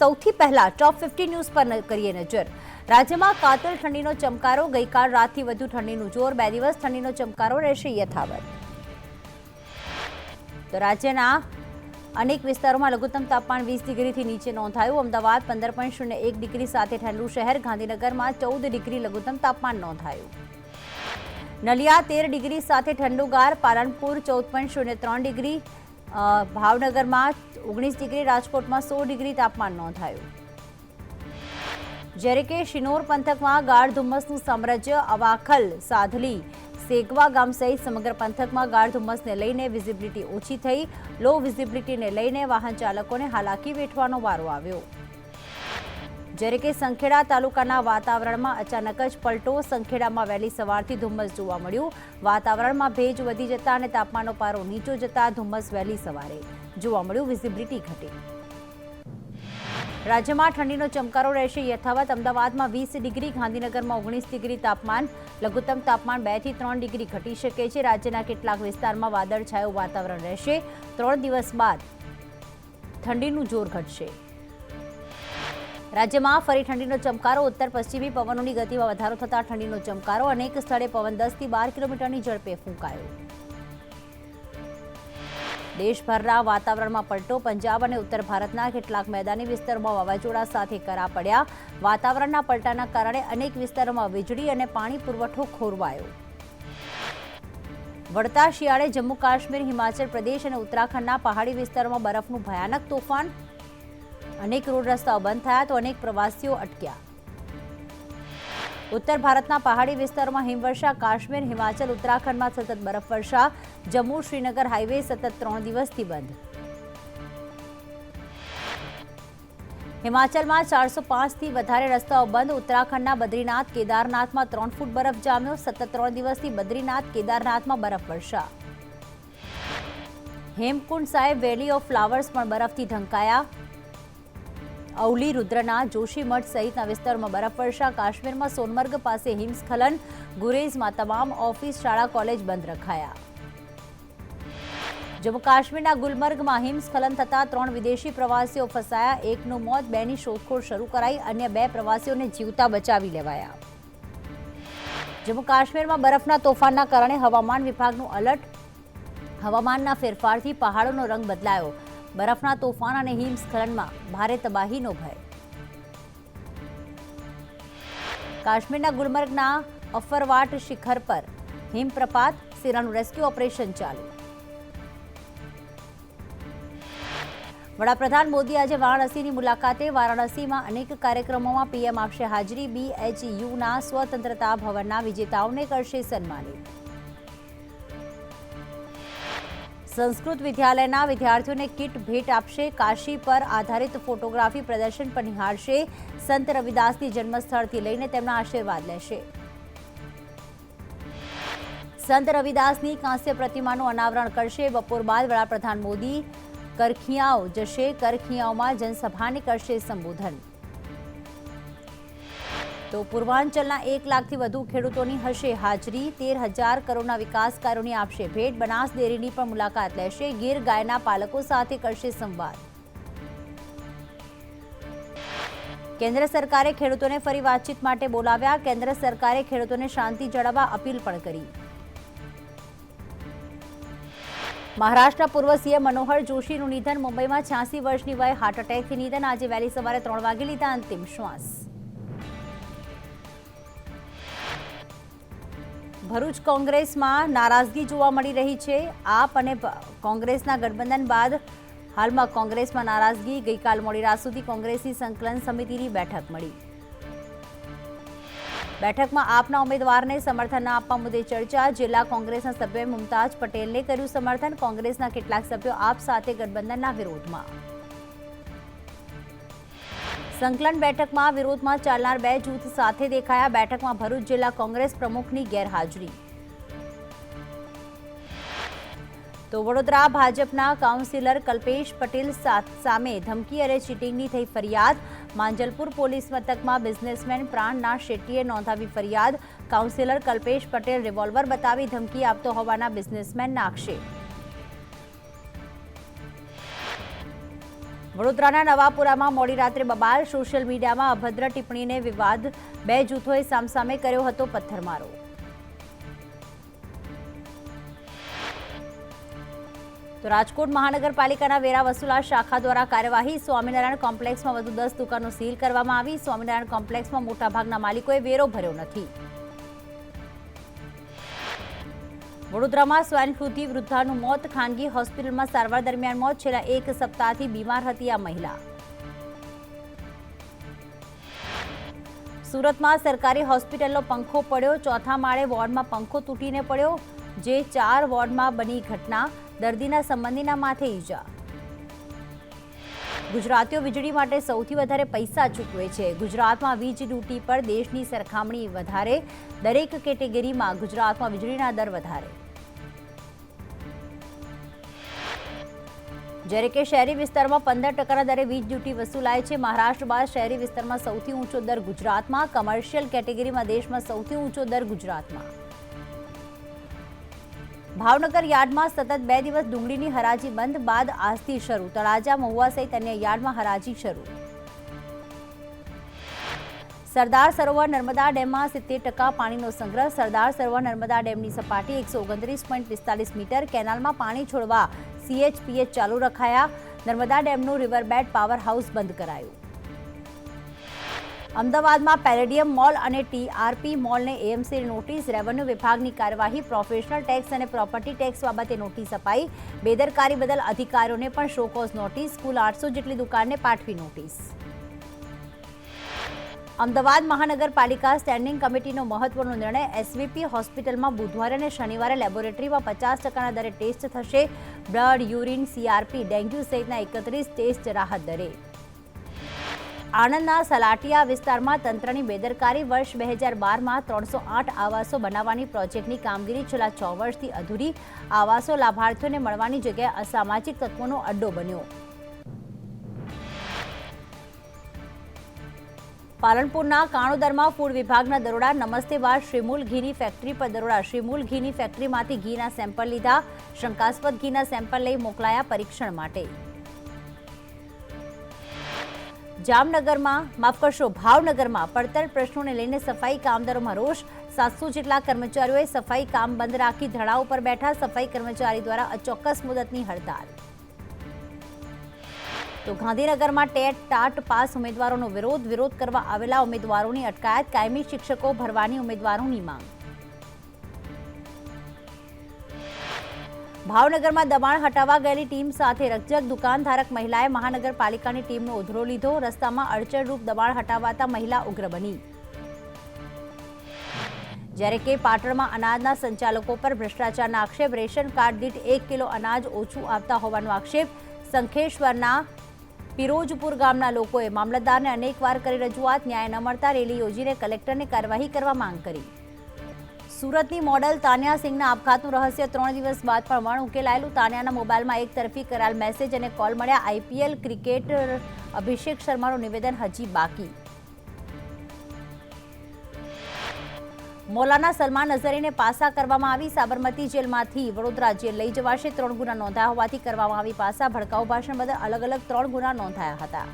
સૌથી પહેલા ટોપ 50 ન્યૂઝ પર કરીએ નજર। રાજ્યમાં કાતિલ ઠંડીનો ચમકારો। ગઈકાલ રાતથી વધુ ઠંડીનું જોર। 2 દિવસ ઠંડીનો ચમકારો રહેશે યથાવત। તો રાજ્યના અનેક વિસ્તારોમાં લઘુત્તમ તાપમાન 20 ડિગ્રીથી નીચે નોંધાયું। અમદાવાદ 15.01 ડિગ્રી સાથે ઠંડુ શહેર। ગાંધીનગરમાં 14 ડિગ્રી લઘુત્તમ તાપમાન નોંધાયું। નલિયા 13 ડિગ્રી સાથે ઠંડુગાર। પાલનપુર 14.03 ડિગ્રી। ભાવનગરમાં 19 ડિગ્રી। રાજકોટમાં 16 ડિગ્રી તાપમાન નોંધાયું। જ્યારે કે શિનોર પંથકમાં ગાઢ ધુમ્મસનું સામ્રાજ્ય। અવાખલ, સાધલી, સેગવા ગામ સહિત સમગ્ર પંથકમાં ગાઢ ધુમ્મસને લઈને વિઝિબિલિટી ઓછી થઈ। લો વિઝિબિલિટીને લઈને વાહન ચાલકોને હાલાકી વેઠવાનો વારો આવ્યો। જ્યારે કે સંખેડા તાલુકાના વાતાવરણમાં અચાનક જ પલટો। સંખેડામાં વહેલી સવારથી ધુમ્મસ જોવા મળ્યું। વાતાવરણમાં ભેજ વધી જતા અને તાપમાનનો પારો નીચો જતા ધુમ્મસ વહેલી સવારે જોવા મળ્યું। વિઝિબિલિટી ઘટી। રાજ્યમાં ઠંડીનો ચમકારો રહેશે યથાવત। અમદાવાદમાં 20 ડિગ્રી, ગાંધીનગરમાં 19 ડિગ્રી તાપમાન। લઘુત્તમ તાપમાન 2 થી 3 ડિગ્રી ઘટી શકે છે। રાજ્યના કેટલાક વિસ્તારમાં વાદળછાયું વાતાવરણ રહેશે। 3 દિવસ બાદ ઠંડીનું જોર ઘટશે। રાજ્યમાં ફરી ઠંડીનો ચમકારો। ઉત્તર પશ્ચિમી પવનોની ગતિમાં વધારો થતાં ઠંડીનો ચમકારો। અનેક સ્થળે પવન 10 થી 12 કિલોમીટરની ઝડપે ફૂંકાયો। દેશભરના વાતાવરણમાં પલટો। પંજાબ અને ઉત્તર ભારતના કેટલાક મેદાની વિસ્તારોમાં વાવાઝોડા સાથે કરા પડ્યા। વાતાવરણના પલટાના કારણે અનેક વિસ્તારોમાં વીજળી અને પાણી પુરવઠો ખોરવાયો। વળતા શિયાળે જમ્મુ કાશ્મીર, હિમાચલ પ્રદેશ અને ઉત્તરાખંડના પહાડી વિસ્તારોમાં બરફનું ભયાનક તોફાન। અનેક રોડ રસ્તાઓ બંધ થયા તો અનેક પ્રવાસીઓ અટક્યા। ઉત્તર ભારતના પહાડી વિસ્તારોમાં હિમવર્ષા। કાશ્મીર, હિમાચલ, ઉત્તરાખંડમાં સતત બરફવર્ષા। જમ્મુ શ્રીનગર હાઈવે સતત 3 દિવસથી બંધ। હિમાચલમાં 405 થી વધારે રસ્તાઓ બંધ। ઉત્તરાખંડના બદ્રીનાથ, કેદારનાથમાં 3 ફૂટ બરફ જામ્યો। સતત 3 દિવસથી બદ્રીનાથ, કેદારનાથમાં બરફવર્ષા। હેમકુંડ સાહેબ વેલી ઓફ ફ્લાવર્સ પણ બરફથી ઢંકાયા। અવલી, રુદ્રનાથ, જોશીમઠ સહિતના વિસ્તારોમાં બરફવર્ષા। કાશ્મીરમાં સોનમર્ગ પાસે હિમસ્ખલન। ગુરેઝમાં તમામ ઓફિસ, શાળા, કોલેજ બંધ રખાયા। જમ્મુ કાશ્મીરના ગુલમર્ગમાં હિમસ્ખલન થતાં 3 વિદેશી પ્રવાસીઓ ફસાયા। એકનું મોત, 2ની શોધખોળ શરૂ કરાઈ। અન્ય 2 પ્રવાસીઓને જીવતા બચાવી લેવાયા। જમ્મુ કાશ્મીરમાં બરફના તોફાનના કારણે હવામાન વિભાગનું એલર્ટ। હવામાનના ફેરફારથી પહાડોનો રંગ બદલાયો। બરફના તોફાન અને હિમસ્ખલનમાં ભારે તબાહીનો ભય। કાશ્મીરના ગુલમર્ગના અફરવાટ શિખર પર હિમપ્રપાત। સેનાનું રેસ્ક્યુ ઓપરેશન ચાલુ। વડાપ્રધાન મોદી આજે વારાણસીની મુલાકાતે। વારાણસીમાં અનેક કાર્યક્રમોમાં પીએમ આપશે હાજરી। BHUના સ્વતંત્રતા ભવનના વિજેતાઓને કરશે સન્માનિત। સંસ્કૃત વિદ્યાલયના વિદ્યાર્થીઓને કિટ ભેટ આપશે। કાશી પર આધારિત ફોટોગ્રાફી પ્રદર્શન પણ નિહાળશે। સંત રવિદાસની જન્મસ્થળથી લઈને તેમના આશીર્વાદ લેશે। સંત રવિદાસની કાંસ્ય પ્રતિમાનું અનાવરણ કરશે। બપોર બાદ વડાપ્રધાન મોદી કરખિયાઓ જશે। કરખિયાઓમાં જનસભાને કરશે સંબોધન। તો પૂર્વાંચલના 1 લાખથી વધુ ખેડૂતોની હશે હાજરી। 13,000 કરોડના વિકાસ કાર્યોની આપશે ભેટ। બનાસ ડેરીની પણ મુલાકાત લેશે। ગીર ગાયના પાલકો સાથે કરશે સંવાદ। કેન્દ્ર સરકારે ખેડૂતોને ફરી વાતચીત માટે બોલાવ્યા। કેન્દ્ર સરકારે ખેડૂતોને શાંતિ જાળવવા અપીલ પણ કરી। મહારાષ્ટ્રના પૂર્વ સીએમ મનોહર જોશીનું નિધન। મુંબઈમાં 86 વર્ષની વયે હાર્ટ એટેકથી નિધન। આજે વહેલી સવારે 3 વાગે લીધા અંતિમ શ્વાસ। ભરૂચ કોંગ્રેસમાં નારાજગી જોવા મળી રહી છે। આપ અને કોંગ્રેસના ગઠબંધન બાદ હાલમાં કોંગ્રેસમાં નારાજગી। ગઈકાલ મોડી રાત સુધી કોંગ્રેસની સંકલન સમિતિની બેઠક મળી। બેઠકમાં આપના ઉમેદવારને સમર્થન ન આપવા મુદ્દે ચર્ચા। જિલ્લા કોંગ્રેસના સભ્યોએ મુમતાજ પટેલને કર્યું સમર્થન। કોંગ્રેસના કેટલાક સભ્યો આપ સાથે ગઠબંધનના વિરોધમાં। સંકલન બેઠકમાં વિરોધમાં ચાલનાર 2 જૂથ સાથે દેખાયા। બેઠકમાં ભરૂચ જિલ્લા કોંગ્રેસ પ્રમુખની ગેરહાજરી। તો વડોદરા ભાજપના કાઉન્સિલર કલ્પેશ પટેલ સામે ધમકી અને ચીટિંગની થઈ ફરિયાદ। માંજલપુર પોલીસ મથકમાં બિઝનેસમેન પ્રાણનાથ શેટ્ટીએ નોંધાવી ફરિયાદ। કાઉન્સિલર કલ્પેશ પટેલ રિવોલ્વર બતાવી ધમકી આપતો હોવાના બિઝનેસમેનના આક્ષેપ। વડોદરાના નવાપુરામાં મોડી રાત્રે બબાલ, સોશિયલ મીડિયામાં અભદ્ર ટિપ્પણીને વિવાદ, બે જૂથોએ સામસામે કર્યો હતો પથ્થરમારો. તો રાજકોટ મહાનગરપાલિકાના વેરા વસૂલાત શાખા દ્વારા કાર્યવાહી, સ્વામિનારાયણ કોમ્પ્લેક્સમાં વધુ 10 દુકાનો સીલ કરવામાં આવી. સ્વામિનારાયણ કોમ્પ્લેક્સમાં મોટાભાગના માલિકોએ વેરો ભર્યો નથી. વડોદરામાં સ્વાઇન ફ્લૂથી વૃદ્ધાનું મોત, ખાનગી હોસ્પિટલમાં સારવાર દરમિયાન મોત. છેલ્લા એક સપ્તાહથી બીમાર હતી આ મહિલા. સુરતમાં સરકારી હોસ્પિટલનો પંખો પડ્યો, ચોથા માળે વોર્ડમાં પંખો તૂટીને પડ્યો, જે 4 વોર્ડમાં બની ઘટના. દર્દીના સંબંધીના માથે ઈજા. ગુજરાતીઓ વીજળી માટે સૌથી વધારે પૈસા ચૂકવે છે. ગુજરાતમાં વીજ ડ્યુટી પર દેશની સરખામણી વધારે, દરેક કેટેગરીમાં ગુજરાતમાં વીજળીના દર વધારે. જ્યારે કે શહેરી વિસ્તારમાં 15% દરે વીજ ડ્યુટી વસૂલાય છે. મહારાષ્ટ્ર બાદ શહેરી વિસ્તારમાં સૌથી ઊંચો દર ગુજરાતમાં. કમર્શિયલ કેટેગરીમાં દેશમાં સૌથી ઊંચો દર ગુજરાતમાં. ભાવનગર યાર્ડમાં સતત 2 દિવસ ડુંગળીની હરાજી બંધ બાદ આજથી શરૂ. તળાજા, મહુવા સહિત અન્ય યાર્ડમાં હરાજી શરૂ. સરદાર સરોવર નર્મદા ડેમમાં 70% પાણીનો સંગ્રહ. સરદાર સરોવર નર્મદા ડેમની સપાટી 129.45 મીટર. કેનાલમાં પાણી છોડવા CHPH ચાલુ રખાયા. નર્મદા ડેમનું રિવરબેડ પાવર હાઉસ બંધ કરાયું. અમદાવાદમાં પેલેડિયમ મોલ અને TRP મોલને AMCની નોટિસ. રેવન્યુ વિભાગની કાર્યવાહી, પ્રોફેશનલ ટેક્સ અને પ્રોપર્ટી ટેક્સ બાબતે નોટિસ અપાઈ. બેદરકારી બદલ અધિકારીઓને પણ શોકોઝ નોટિસ. કુલ 800 જેટલી દુકાનને પાઠવી નોટિસ. અમદાવાદ મહાનગરપાલિકા સ્ટેન્ડિંગ કમિટીનો મહત્વનો નિર્ણય. SVP હોસ્પિટલમાં બુધવારે અને શનિવારે લેબોરેટરીમાં 50%ના દરે ટેસ્ટ થશે. બ્લડ, યુરિન, CRP, ડેન્ગ્યુ સહિતના 31 ટેસ્ટ રાહત દરે. આણંદના સલાટિયા વિસ્તારમાં તંત્રની બેદરકારી. વર્ષ 2012માં 308 આવાસો બનાવવાની પ્રોજેક્ટની કામગીરી છેલ્લા 6 વર્ષથી અધૂરી. આવાસો લાભાર્થીઓને મળવાની જગ્યાએ અસામાજિક તત્વોનો અડ્ડો બન્યો. પાલનપુરના કાણોદરમાં ફૂડ વિભાગના દરોડા. નમસ્તે બાદ શ્રીમૂલ ઘીની ફેક્ટરી પર દરોડા. શ્રીમૂલ ઘીની ફેક્ટરીમાંથી ઘીના સેમ્પલ લીધા. શંકાસ્પદ ઘીના સેમ્પલ લઈ મોકલાયા પરીક્ષણ માટે. ભાવનગરમાં પડતર પ્રશ્નોને લઈને સફાઈ કામદારોમાં રોષ. 700 જેટલા કર્મચારીઓએ સફાઈ કામ બંધ રાખી ધરણા ઉપર બેઠા. સફાઈ કર્મચારી દ્વારા અચોક્કસ મુદતની હડતાળ. તો ગાંધીનગરમાં ટેટ-ટાટ પાસ ઉમેદવારોનો વિરોધ કરવા આવેલા ઉમેદવારોની અટકાયત. કાયમી શિક્ષકો ભરવાની ઉમેદવારોની માંગ. ભાવનગરમાં દબાણ હટાવવા ગયેલી ટીમ સાથે રકઝક. દુકાનધારક મહિલાએ મહાનગરપાલિકાની ટીમનો ઉધરો લીધો. રસ્તામાં અડચણરૂપ દબાણ હટાવાતા મહિલા ઉગ્ર બની. જ્યારે કે પાટણમાં અનાજના સંચાલકો પર ભ્રષ્ટાચારના આક્ષેપ. રેશન કાર્ડ દીઠ 1 કિલો અનાજ ઓછું આપતા હોવાનો આક્ષેપ. શંખેશ્વરના પિરોજપુર ગામના લોકોએ મામલતદારને અનેકવાર કરી રજૂઆત. ન્યાય ન મળતા રેલી યોજીને કલેક્ટરને કાર્યવાહી કરવા માંગ કરી. સુરતની મોડલ તાન્યા સિંહના આપઘાતનું રહસ્ય 3 દિવસ બાદ પણ વણ ઉકેલાયેલું. તાન્યાના મોબાઈલમાં એક તરફી કરાયેલ મેસેજ અને કોલ મળ્યા. IPL ક્રિકેટર અભિષેક શર્માનું નિવેદન હજી બાકી. મૌલાના સલમાન અઝહરીને પાસા કરવામાં આવી. સાબરમતી જેલમાંથી વડોદરા જેલ લઈ જવાશે. 3 ગુના નોંધાયા હોવાથી કરવામાં આવી પાસા. ભડકાઉ ભાષણ બદલ અલગ-અલગ 3 ગુના નોંધાયા હતા.